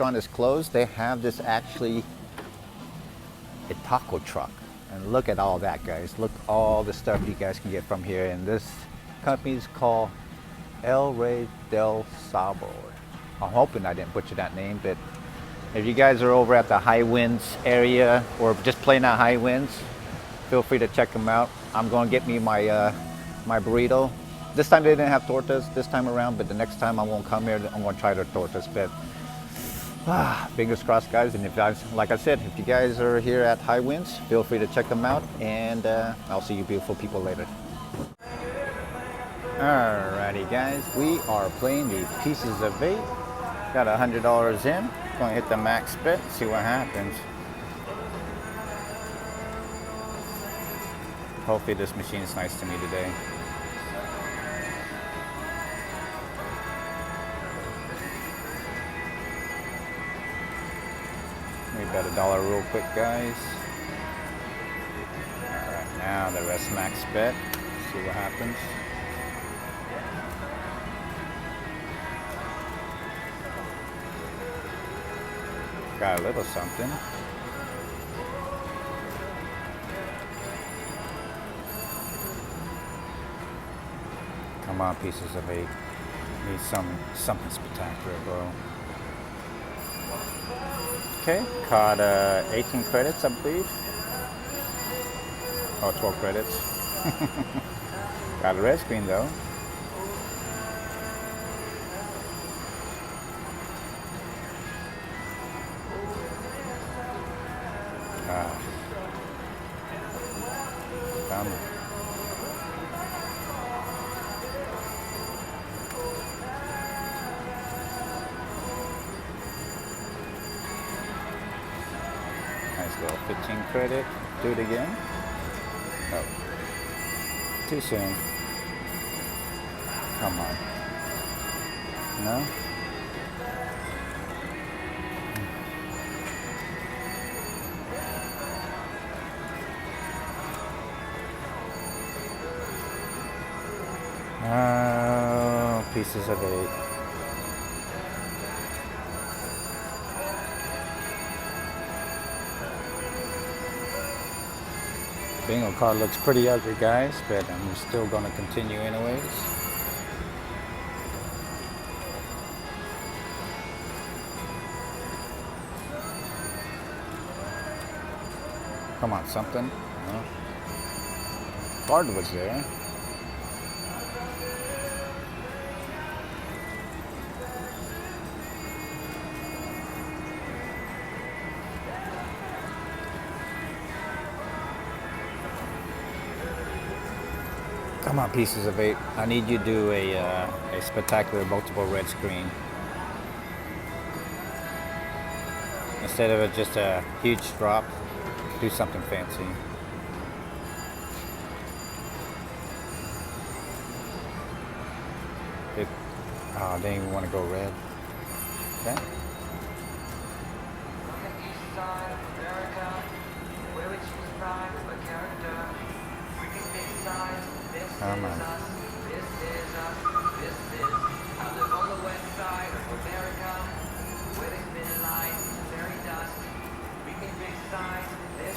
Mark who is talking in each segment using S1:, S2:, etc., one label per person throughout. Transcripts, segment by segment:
S1: restaurant is closed, they have this actually a taco truck. And look at all that, guys. Look all the stuff you guys can get from here. And this company is called El Rey del Sabor. I'm hoping I didn't butcher that name, but if you guys are over at the High Winds area or just playing at High Winds, feel free to check them out. I'm going to get me my my burrito. This time they didn't have tortas this time around, but the next time I won't come here. I'm going to try their tortas. But fingers crossed, guys. And if guys, like I said, if you guys are here at High Winds, feel free to check them out. And I'll see you beautiful people later. Alrighty, guys. We are playing the Pieces of 8. Got $100 in. Going to hit the max bet. See what happens. Hopefully this machine is nice to me today. We bet $1 real quick, guys. Alright, now the rest max bet. See what happens. Got a little something. Come on, Pieces of 8. Need something spectacular, bro. Okay, caught 18 credits, I believe. Oh, 12 credits. Got a red screen though. Come on. Nice little 15 credit. Do it again. Oh. Too soon. Come on. No? Oh, Pieces of 8. Bingo card looks pretty ugly, guys, but I'm still going to continue anyways. Come on, something. No. Card was there. Come on, Pieces of 8. I need you to do a spectacular multiple red screen. Instead of just a huge drop, do something fancy. Oh, they didn't even want to go red. Okay. Come on.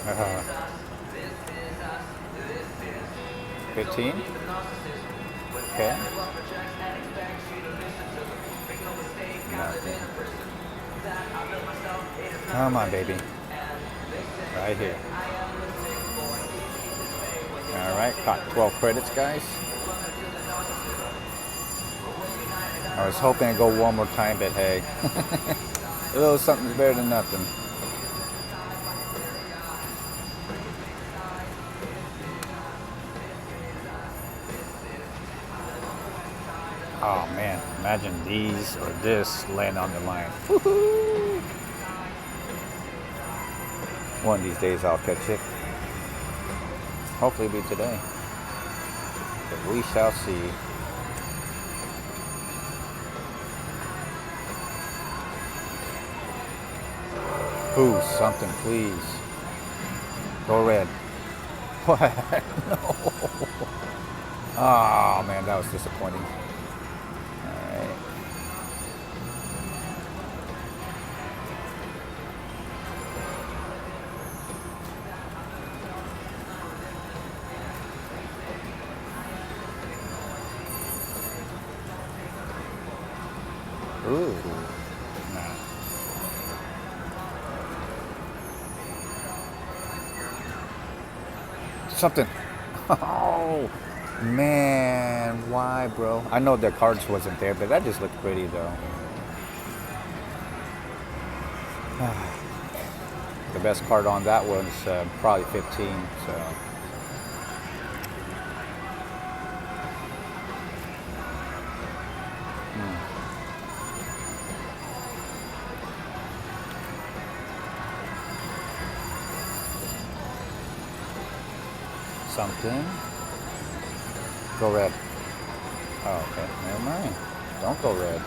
S1: Uh-huh. 15? Okay. Nothing. Come on, baby. Right here. Alright, caught 12 credits, guys. I was hoping to go one more time, but hey. A little something's better than nothing. Oh man, imagine these or this land on the line. Woohoo! One of these days I'll catch it. Hopefully it'll be today. But we shall see. Ooh, something, please. Go red. What? No. Oh man, that was disappointing. Alright. something. Oh, man. Why, bro? I know the cards wasn't there, but that just looked pretty, though. The best card on that was probably 15, so. Something. Go red. Oh, okay. Never mind. Don't go red.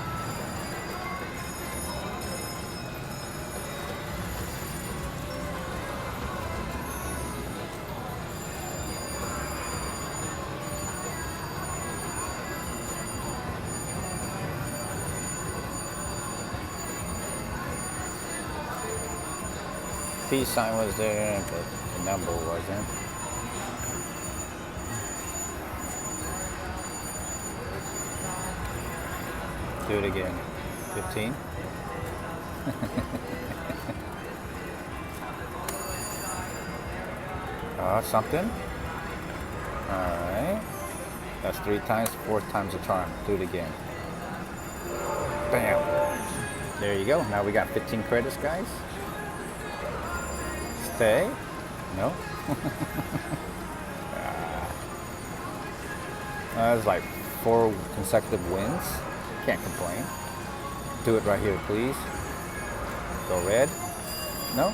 S1: Peace sign was there, but the number wasn't. Do it again. 15. Something. Alright. That's 3 times, 4th time's a charm. Do it again. Bam. There you go. Now we got 15 credits, guys. Stay. No. That's like 4 consecutive wins. Can't complain. Do it right here, please. Go red. No?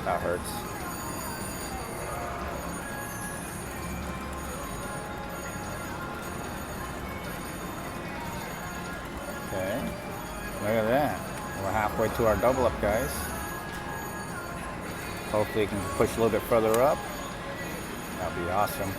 S1: That hurts. Okay. Look at that. We're halfway to our double up, guys. Hopefully it can push a little bit further up. That'd be awesome.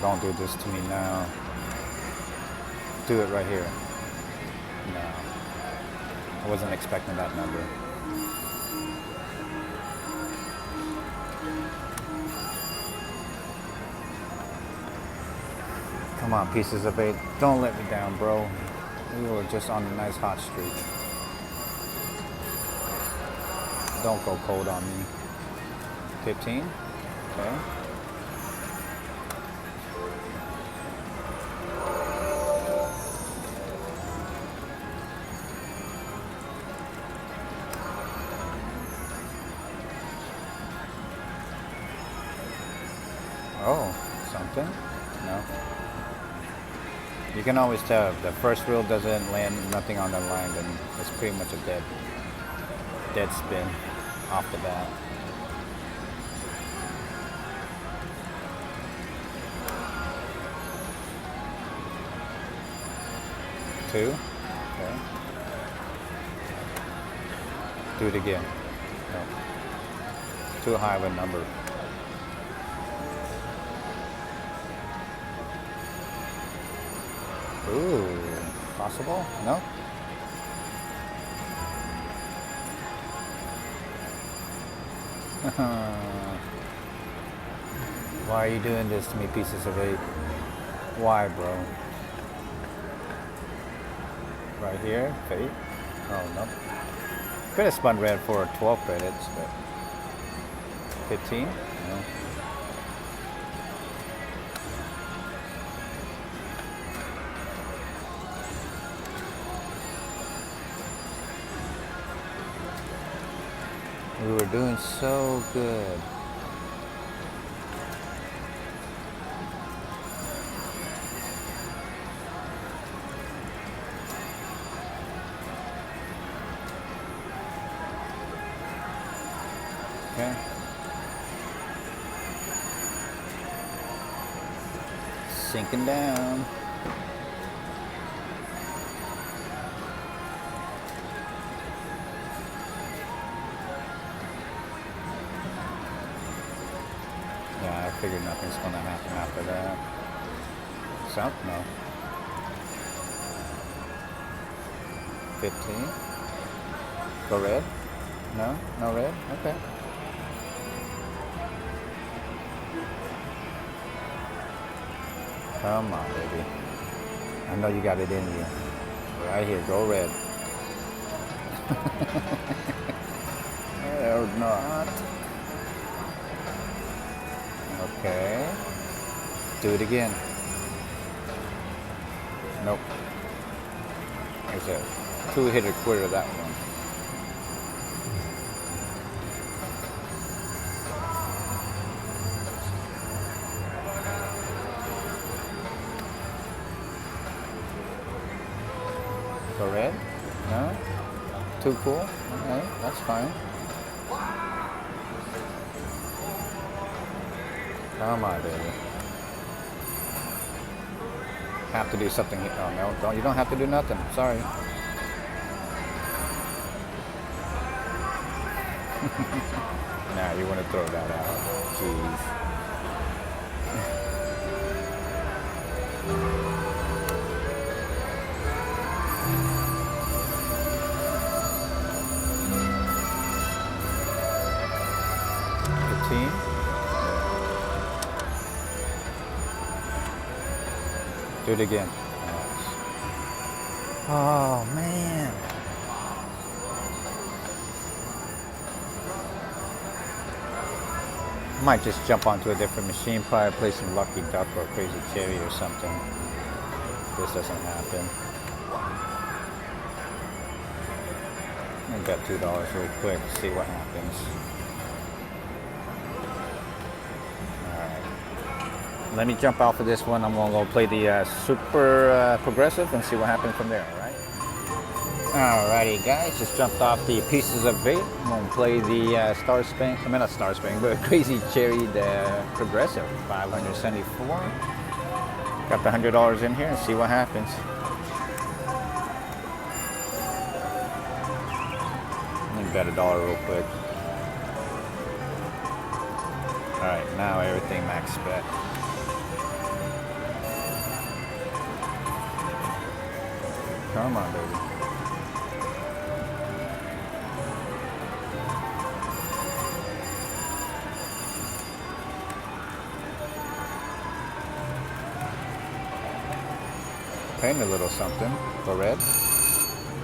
S1: Don't do this to me now. Do it right here. No. I wasn't expecting that number. Come on, pieces of bait. Don't let me down, bro. We were just on a nice hot streak. Don't go cold on me. 15. Okay. Oh, something? No. You can always tell if the first reel doesn't land nothing on the line, then it's pretty much a dead spin off the bat. Two. Okay. Do it again. No. Too high of a number. Ooh, possible? No? Why are you doing this to me, pieces of eight? Why, bro? Right here, fate. Oh, no. Could have spun red for 12 credits, but 15? No. We were doing so good. Okay. Sinking down. Yeah, I figured nothing's gonna happen after that. South? No. 15. Go red? No? No red? Okay. Come on, baby. I know you got it in you. Right here, go red. Or not. Okay. Do it again. Nope. There's a two-hitter quitter, that one. Go red? No? Too cool? Okay, that's fine. Come on, baby. Have to do something here. Oh, no, don't. You don't have to do nothing. Sorry. Nah, you want to throw that out. Jeez. Team. Do it again. Oh man. Might just jump onto a different machine, probably play some Lucky Duck or Crazy Cherry or something. This doesn't happen. I'll bet $2 real quick, see what happens. Let me jump out for this one. I'm going to go play the super progressive and see what happens from there, alright? Alrighty guys, just jumped off the Pieces of 8. I'm going to play the Star Spank, I mean not Star Spank, but Crazy Cherry, the progressive, 574. Got the $100 in here and see what happens. Let me bet $1 real quick. Alright, now everything max bet. Come on, baby. Paying a little something for red.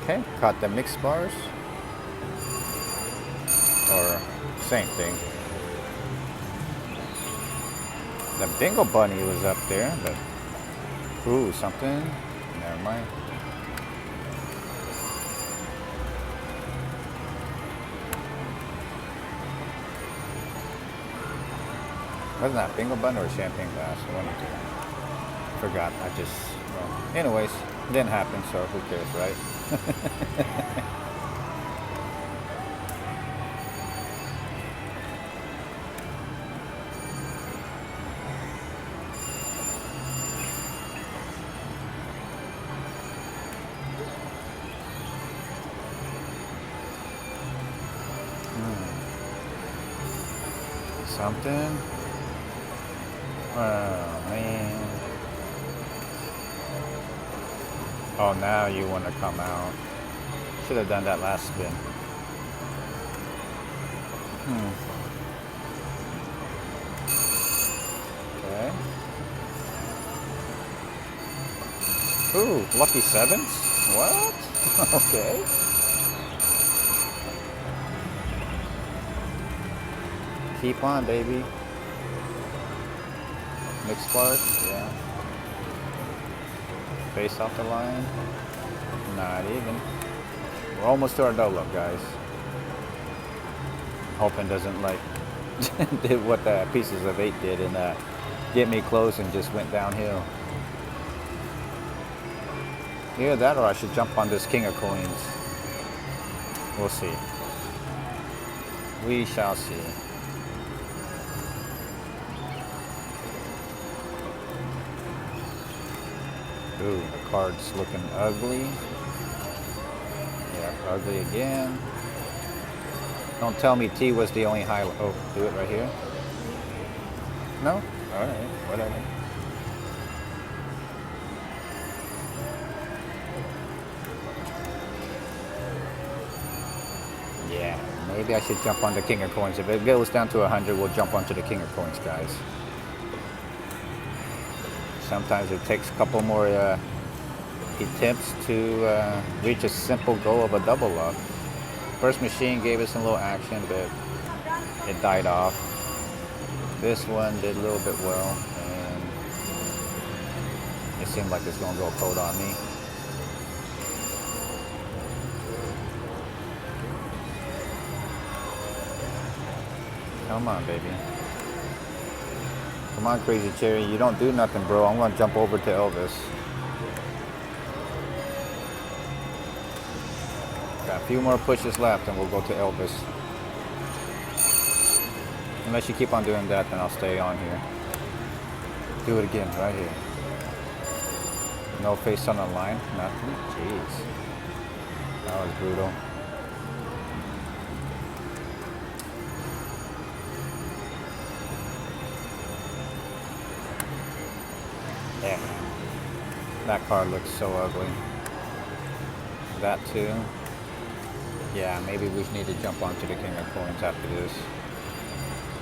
S1: Okay, caught the mixed bars. Or same thing. The Bingo Bunny was up there, but ooh, something. Never mind. Wasn't that Bingo Bunny or Champagne Glass? One or two. Forgot. I just. Well, anyways, it didn't happen, so who cares, right? Something. Oh man. Oh, now you want to come out. Should have done that last spin. Okay. Ooh, lucky sevens? What? Okay. Keep on, baby. Mixed spark, yeah. Face off the line. Not even. We're almost to our double up, guys. Hoping doesn't like did what the Pieces of 8 did and get me close and just went downhill. Either that or I should jump on this King of Coins. We'll see. We shall see. Ooh, the card's looking ugly. Yeah, ugly again. Don't tell me T was the only highlight. Oh, do it right here. No? Alright, whatever. Yeah, maybe I should jump on the King of Coins. If it goes down to 100, we'll jump onto the King of Coins, guys. Sometimes it takes a couple more attempts to reach a simple goal of a double up. First machine gave us a little action, but it died off. This one did a little bit well, and it seemed like it's going to go cold on me. Come on, baby. Come on, Crazy Cherry. You don't do nothing, bro. I'm going to jump over to Elvis. Got a few more pushes left, and we'll go to Elvis. Unless you keep on doing that, then I'll stay on here. Do it again, right here. No face on the line, nothing. Jeez. That was brutal. Yeah. That card looks so ugly. That too. Yeah, maybe we need to jump onto the King of Coins after this.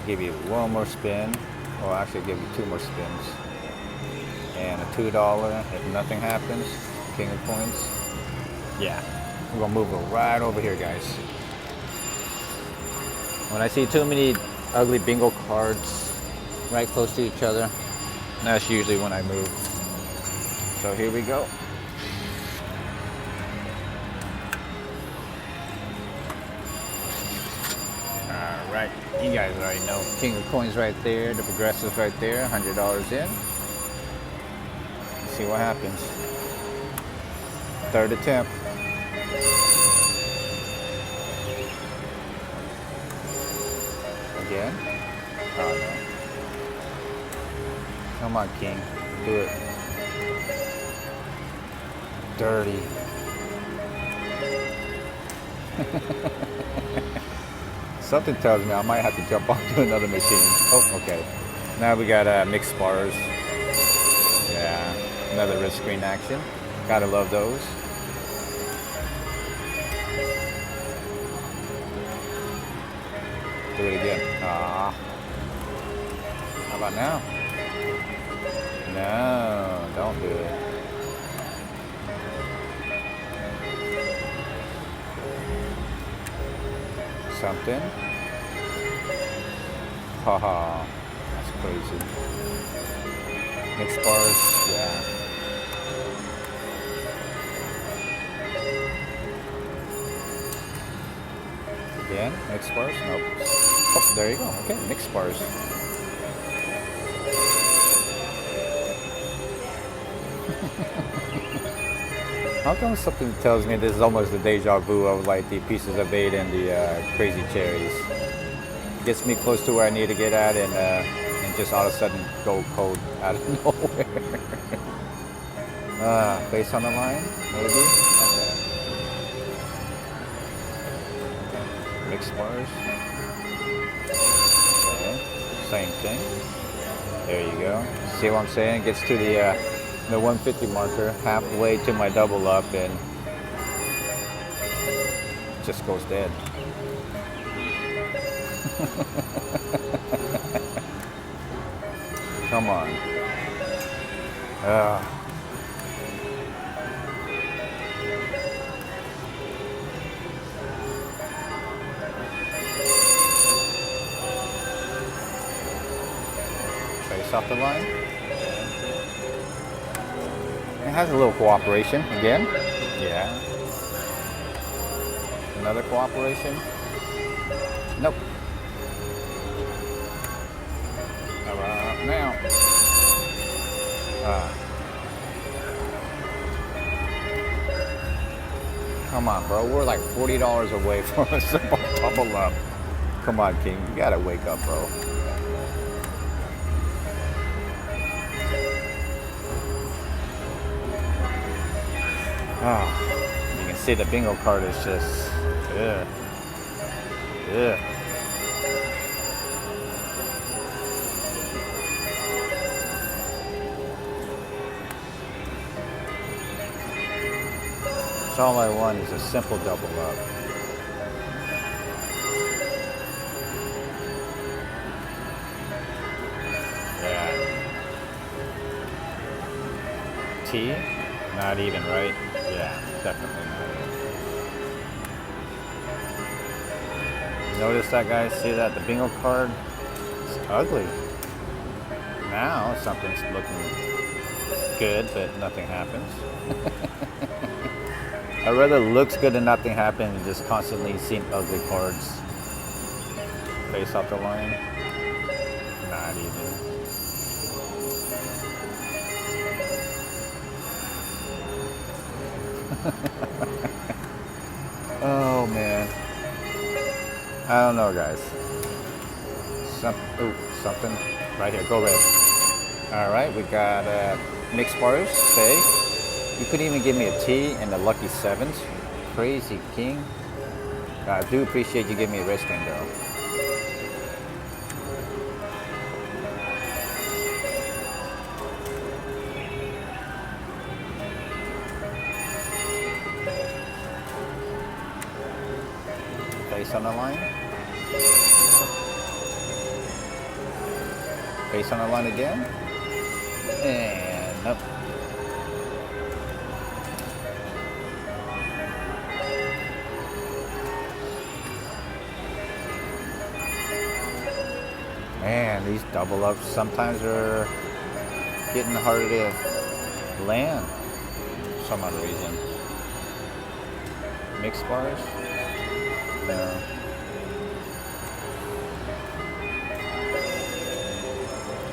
S1: Give you one more spin. Well, actually give you two more spins. And a $2 if nothing happens. King of Coins. Yeah. We're gonna move it right over here, guys. When I see too many ugly bingo cards right close to each other, that's usually when I move. So here we go. Alright, you guys already know. King of Coins right there, the progressives right there, $100 in. Let's see what happens. Third attempt. Again? Oh no. Come on, King. Do it. Dirty. Something tells me I might have to jump onto another machine. Oh, okay. Now we got mixed spars. Yeah, another wrist screen action. Gotta love those. Do it again. Ah. How about now? No, don't do it. Something. Haha, that's crazy. Mixed bars, yeah. Again, mixed bars, nope. Oh, there you go. Okay, mixed bars. How come something tells me this is almost the deja vu of like the pieces of bait and the Crazy Cherries? Gets me close to where I need to get at, and just all of a sudden go cold out of nowhere. Face on the line, maybe? Okay. Mixed bars. Okay. Same thing. There you go. See what I'm saying? Gets to the 150 marker, halfway to my double up, and just goes dead. Come on. Trace off the line. It has a little cooperation again. Yeah. Another cooperation. Nope. How about now? Come on, bro. We're like $40 away from a simple double up. Come on, King. You gotta wake up, bro. You can see the bingo card is just, ugh. Ugh. So all I want is a simple double up. Yeah. T? Not even, right? Yeah, definitely not. Notice that, guys? See that? The bingo card? It's ugly. Now something's looking good, but nothing happens. I'd rather looks good and nothing happens than just constantly seeing ugly cards. Face off the line. Not even. Oh man. I don't know, guys. Something right here. Go red. All right, we got mixed bars. Stay. You couldn't even give me a T and the lucky sevens. Crazy king. I do appreciate you giving me a red string though. Face on the line. Face on the line again. And nope. Man, these double ups sometimes are getting harder to land for some other reason. Mixed bars? No.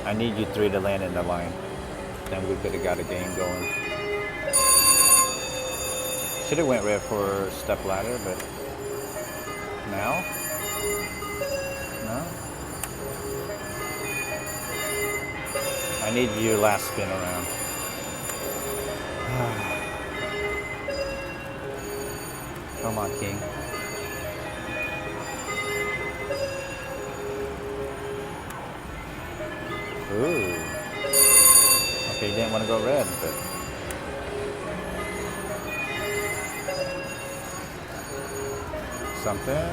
S1: I need you three to land in the line. Then we could have got a game going. Should have went red for step ladder, but now? No? I need your last spin around. Come on, king. Ooh. Okay, you didn't want to go red, but something.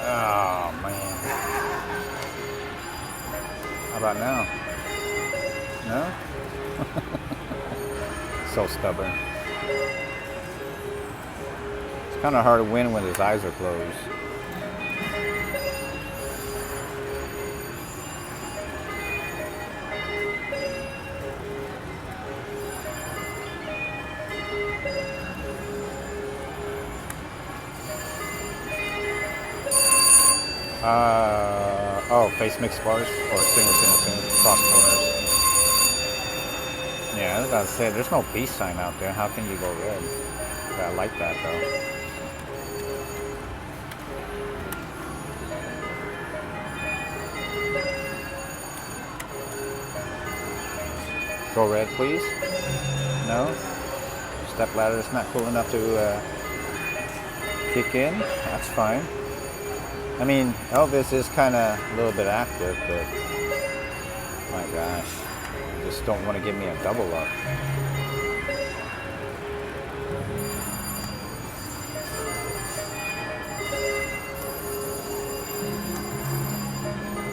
S1: Oh man. How about now? No? So stubborn. It's kind of hard to win when his eyes are closed. Oh, face mixed bars or single, cross corners. Yeah, I was about to say, there's no peace sign out there. How can you go red? Yeah, I like that though. Go red, please. No? Step ladder is not cool enough to kick in. That's fine. I mean, Elvis is kind of a little bit active, but my gosh, I just don't want to give me a double up.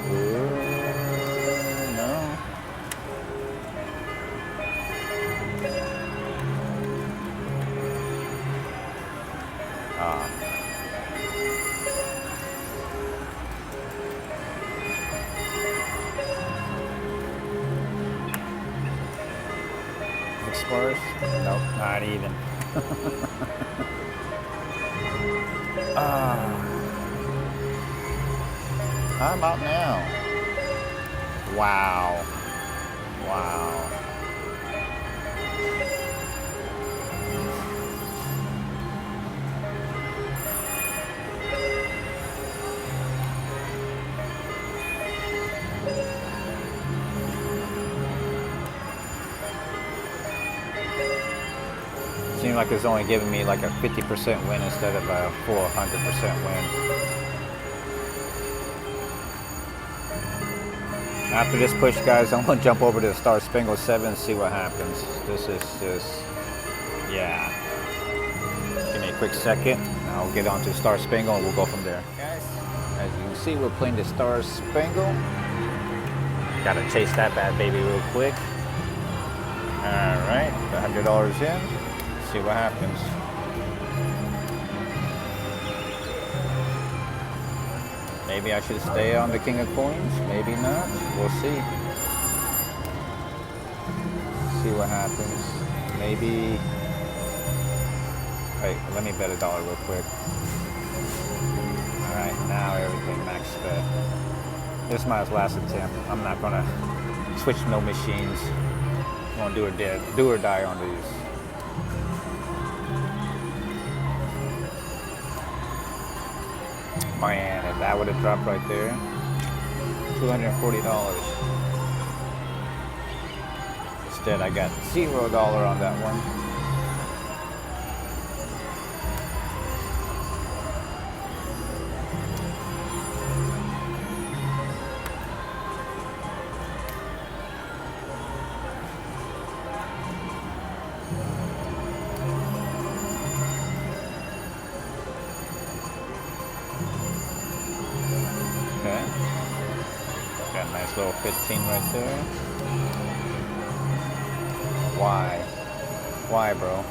S1: Ooh, no. Bars? Nope, not even. How about now? Wow. Wow. Seems like it's only giving me like a 50% win instead of a full 100% win. After this push, guys, I'm gonna jump over to the Star Spangled 7 and see what happens. This is just, yeah. Give me a quick second. I'll get onto Star Spangled and we'll go from there. Guys, as you can see, we're playing the Star Spangled. Gotta chase that bad baby real quick. All right, $100 in. See what happens. Maybe I should stay on the King of Coins. Maybe not. We'll see. See what happens. Maybe. Wait, let me bet $1 real quick. All right, now everything max bet. This is my last attempt. I'm not gonna switch no machines. I'm gonna do or die on these. Man, if that would have dropped right there, $240. Instead, I got $0 on that one. Okay. Got a nice little 15 right there. Why? Why, bro?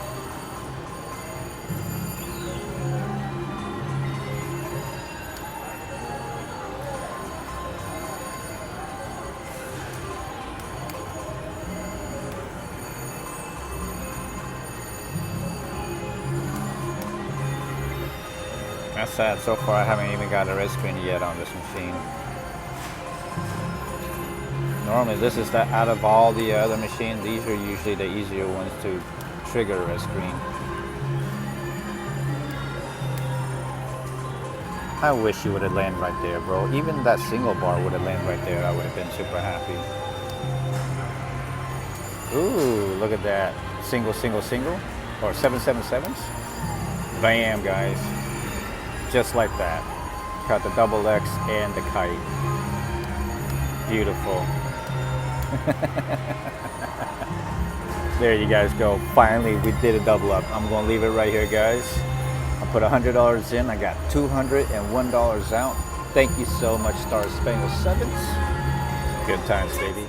S1: That's sad. So far, I haven't even got a red screen yet on this machine. Normally, this is the out of all the other machines, these are usually the easier ones to trigger a red screen. I wish you would have landed right there, bro. Even that single bar would have landed right there. I would have been super happy. Ooh, look at that. Single, single, single. Or 777s. Bam, guys. Just like that. Got the double X and the kite. Beautiful. There you guys go. Finally, we did a double up. I'm going to leave it right here, guys. I put $100 in. I got $201 out. Thank you so much, Star Spangled Sevens. Good times, baby.